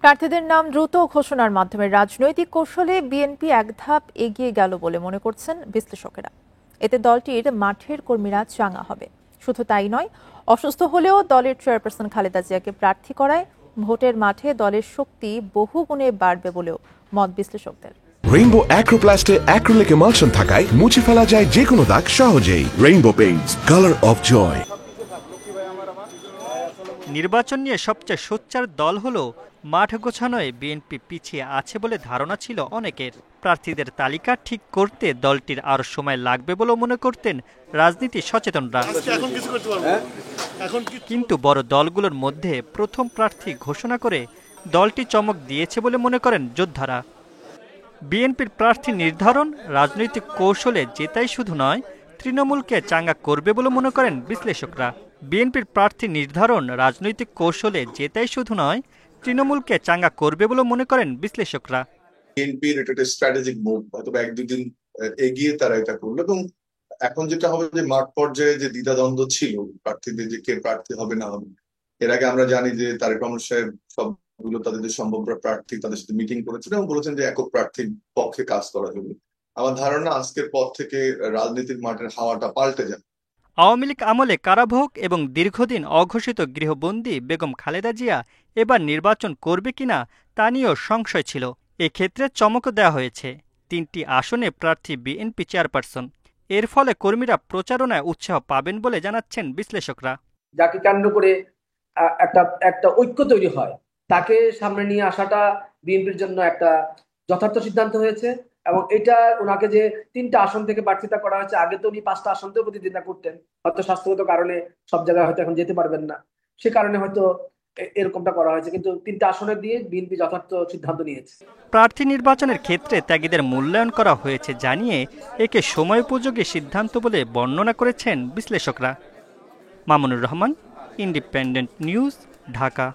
প্রার্থীদের নাম দ্রুত ঘোষণার মাধ্যমে রাজনৈতিক কৌশলে বিএনপি এক ধাপ এগিয়ে গেল বলে মনে করছেন বিশ্লেষকেরা। এতে দলটির মাঠের কর্মীরা চাঙা হবে। শুধু তাই নয়, অসুস্থ হলেও দলের চেয়ারপারসন খালেদা জিয়াকে প্রার্থী করায় ভোটের মাঠে দলের শক্তি বহুগুণে বাড়বে বলেও মত বিশ্লেষকদের। রেইনবো অ্যাক্রোপ্লাস্টে অ্যাক্রিলিক এমালশন থাকায় মুছে ফেলা যায় যে কোনো দাগ সহজেই। Rainbow paints, colour of joy. নির্বাচন নিয়ে সবচেয়ে সোচ্চার দল হলো মাঠ গোছানোয় বিএনপি পিছিয়ে আছে বলে ধারণা ছিল অনেকের। প্রার্থীদের তালিকা ঠিক করতে দলটির আরও সময় লাগবে বলেও মনে করতেন রাজনীতি সচেতনরা। কিন্তু বড় দলগুলোর মধ্যে প্রথম প্রার্থী ঘোষণা করে দলটি চমক দিয়েছে বলে মনে করেন যোদ্ধারা। বিএনপির প্রার্থী নির্ধারণ রাজনৈতিক কৌশলে জেতাই শুধু নয়, তৃণমূলকে চাঙ্গা করবে বলে মনে করেন বিশ্লেষকরা। বিএনপির প্রার্থী নির্ধারণ রাজনৈতিক কৌশলে জেতাই শুধু নয়, তৃণমূলকে চাঙ্গা করবে বলে মনে করেন বিশ্লেষকরা। বিএনপির এটা একটা স্ট্র্যাটেজিক মুভ, হয়তো এক দুদিন এগিয়ে তারা এটা করলো। এবং এখন যেটা হবে যে মাঠ পর্যায়ে যে দ্বিধাদ্বন্দ্ব ছিল প্রার্থীদের, যে কে প্রার্থী হবে না হবে, এর আগে আমরা জানি যে তারেক রহমান সাহেব সবগুলো তাদের যে সম্ভাব্য প্রার্থী তাদের সাথে মিটিং করেছেন এবং বলেছেন যে একক প্রার্থীর পক্ষে কাজ করা হবে। আমার ধারণা আজকের পর থেকে রাজনীতির মাঠের হাওয়াটা পাল্টে যাবে। আওয়ামী লীগ আমলে কারাভোগ এবং দীর্ঘদিন অঘোষিত গৃহবন্দী বেগম খালেদা জিয়া এবার নির্বাচন করবে কিনা তা নিয়েও সংশয় ছিল। এক্ষেত্রে চমকও দেওয়া হয়েছে ৩টি আসনে প্রার্থী বিএনপি চেয়ারপারসন। এর ফলে কর্মীরা প্রচারণায় উৎসাহ পাবেন বলে জানাচ্ছেন বিশ্লেষকরা। যাকে কেন্দ্র করে একটা ঐক্য তৈরি হয়, তাকে সামনে নিয়ে আসাটা বিএনপির জন্য একটা যথার্থ সিদ্ধান্ত হয়েছে। এবং এটা ওনাকে যে ৩টা আসন থেকে প্রার্থিতা করা হয়েছে, আগে তো উনি 5টা আসন থেকে প্রতিদ্বন্দ্বিতা করতেন, হয়তো স্বাস্থ্যগত কারণে সব জায়গায় হয়তো এখন যেতে পারবেন না, সে কারণে হয়তো এরকমটা করা হয়েছে। কিন্তু 3টা আসনে দিয়ে বিএনপি যথার্থ সিদ্ধান্ত নিয়েছে। প্রার্থী নির্বাচনের ক্ষেত্রে ত্যাগীদের মূল্যায়ন করা হয়েছে জানিয়ে একে সময়োপযোগী সিদ্ধান্ত বলে বর্ণনা করেছেন বিশ্লেষকরা। Mamunur Rahman, independent news, Dhaka.